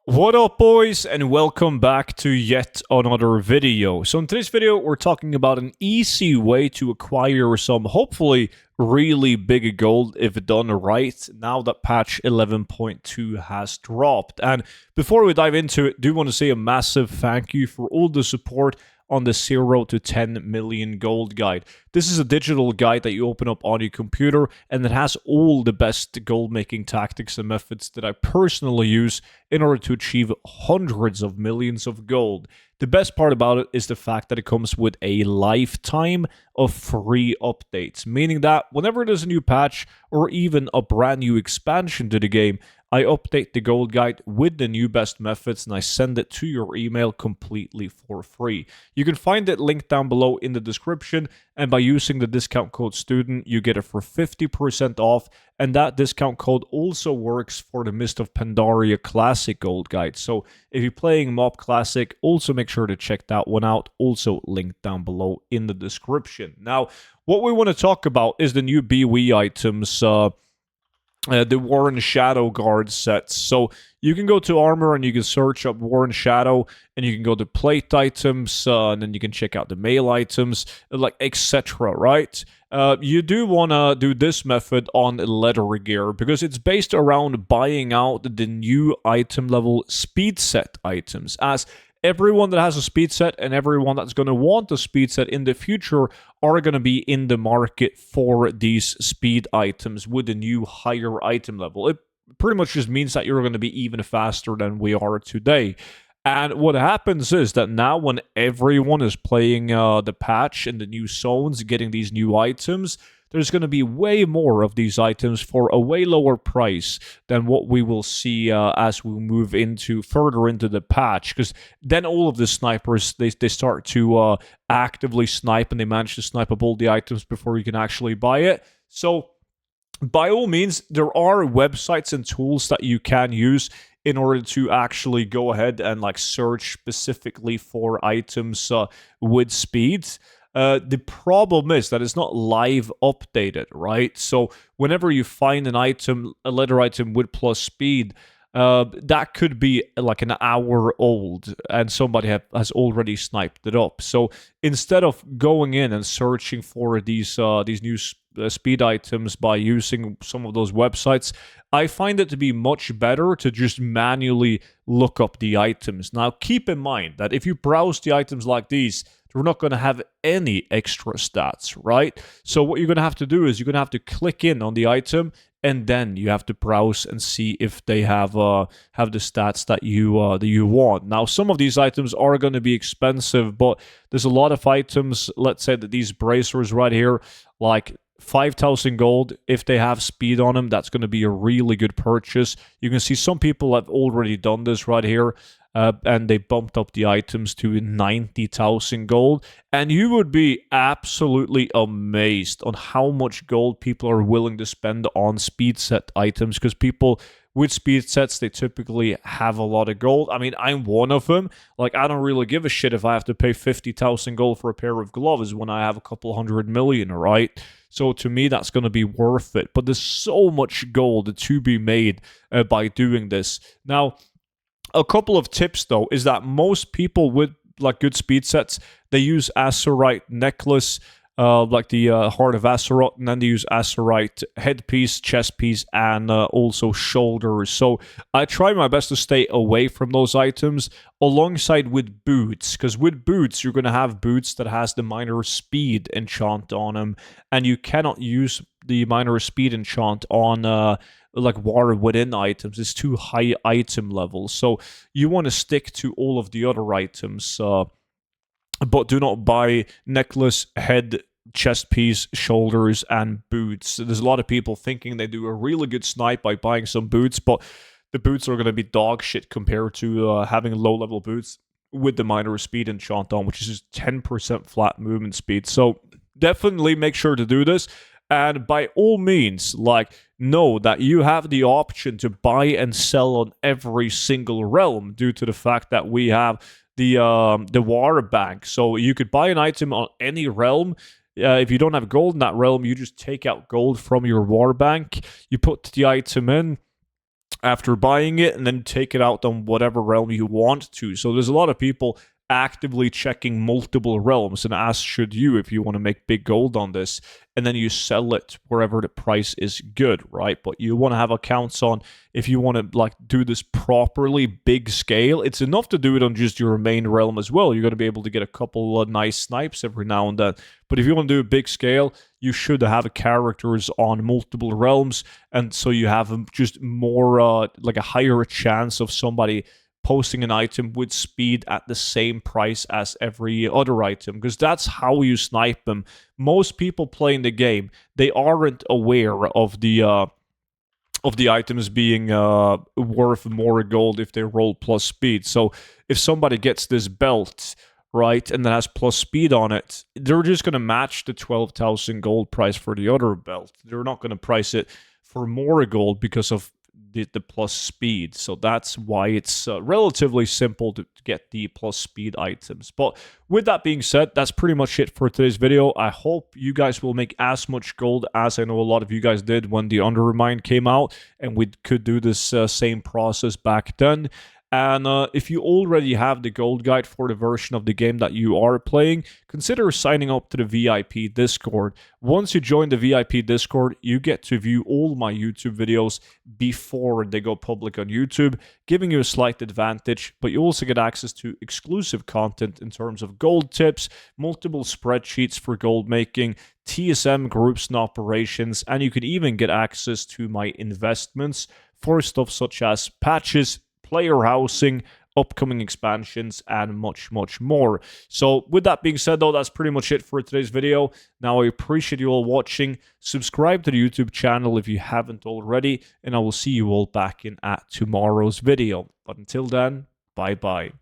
What up, boys, and welcome back to yet another video. So in today's video, we're talking about an easy way to acquire some, hopefully, really big gold if done right, now that patch 11.2 has dropped. And before we dive into it, do want to say a massive thank you for all the support on the 0 to 10 million gold guide. This is a digital guide that you open up on your computer, and it has all the best gold making tactics and methods that I personally use in order to achieve hundreds of millions of gold. The best part about it is the fact that it comes with a lifetime of free updates, meaning that whenever there's a new patch or even a brand new expansion to the game, I update the gold guide with the new best methods and I send it to your email completely for free. You can find it linked down below in the description, and by using the discount code STUDENT, you get it for 50% off, and that discount code also works for the Mist of Pandaria Classic Gold Guide. So if you're playing Mob Classic, also make sure to check that one out, also linked down below in the description. Now, what we want to talk about is the new BW items, the Warren Shadow Guard sets. So you can go to armor and you can search up Warren Shadow, and you can go to plate items, and then you can check out the mail items, like etc. Right? You do want to do this method on leather gear because it's based around buying out the new item level speed set items, as everyone that has a speed set and everyone that's going to want a speed set in the future are going to be in the market for these speed items with the new higher item level. It pretty much just means that you're going to be even faster than we are today. And what happens is that now when everyone is playing the patch and the new zones, getting these new items, there's going to be way more of these items for a way lower price than what we will see as we move into further into the patch, because then all of the snipers, they start to actively snipe, and they manage to snipe up all the items before you can actually buy it. So by all means, there are websites and tools that you can use in order to actually go ahead and like search specifically for items with speeds. The problem is that it's not live updated, right? So whenever you find an item, a leather item with plus speed, that could be like an hour old and somebody has already sniped it up. So instead of going in and searching for these new speed items by using some of those websites, I find it to be much better to just manually look up the items. Now, keep in mind that if you browse the items like these, they're not going to have any extra stats, right? So what you're going to have to do is you're going to have to click in on the item, and then you have to browse and see if they have the stats that you want. Now, some of these items are going to be expensive, but there's a lot of items. Let's say that these bracers right here, like 5,000 gold, if they have speed on them, that's going to be a really good purchase. You can see some people have already done this right here, and they bumped up the items to 90,000 gold. And you would be absolutely amazed on how much gold people are willing to spend on speed set items, because people with speed sets, they typically have a lot of gold. I mean, I'm one of them. Like, I don't really give a shit if I have to pay 50,000 gold for a pair of gloves when I have a couple 100 million, right? So to me, that's going to be worth it. But there's so much gold to be made by doing this. Now, a couple of tips, though, is that most people with like good speed sets, they use Azurite necklace, like the Heart of Azeroth, and then they use Azurite headpiece, chest piece, and also shoulders. So I try my best to stay away from those items alongside with boots, because with boots, you're going to have boots that has the minor speed enchant on them, and you cannot use the minor speed enchant on like war within items. It's too high item level, so you want to stick to all of the other items, but do not buy necklace, head, chest piece, shoulders, and boots. There's a lot of people thinking they do a really good snipe by buying some boots, but the boots are going to be dog shit compared to having low level boots with the minor speed enchant on, which is just 10% flat movement speed. So definitely make sure to do this. And by all means, like, know that you have the option to buy and sell on every single realm due to the fact that we have the war bank. So you could buy an item on any realm. If you don't have gold in that realm, you just take out gold from your war bank. You put the item in, after buying it, and then take it out on whatever realm you want to. So there's a lot of people actively checking multiple realms, and as should you if you want to make big gold on this, and then you sell it wherever the price is good, right? But you want to have accounts on, if you want to like do this properly big scale, it's enough to do it on just your main realm as well. You're going to be able to get a couple of nice snipes every now and then. But if you want to do a big scale, you should have characters on multiple realms, and so you have just more like a higher chance of somebody posting an item with speed at the same price as every other item, because that's how you snipe them. Most people playing the game, they aren't aware of the items being worth more gold if they roll plus speed. So if somebody gets this belt, right, and that has plus speed on it, they're just going to match the 12,000 gold price for the other belt. They're not going to price it for more gold because of the plus speed. So that's why it's relatively simple to get the plus speed items. But with that being said, that's pretty much it for today's video. I hope you guys will make as much gold as I know a lot of you guys did when the Undermine came out, and we could do this same process back then. And if you already have the gold guide for the version of the game that you are playing, consider signing up to the VIP Discord. Once you join the VIP Discord, you get to view all my YouTube videos before they go public on YouTube, giving you a slight advantage, but you also get access to exclusive content in terms of gold tips, multiple spreadsheets for gold making, TSM groups and operations, and you can even get access to my investments for stuff such as patches, player housing, upcoming expansions, and much, much more. So with that being said, though, that's pretty much it for today's video. Now, I appreciate you all watching. Subscribe to the YouTube channel if you haven't already, and I will see you all back in at tomorrow's video. But until then, bye-bye.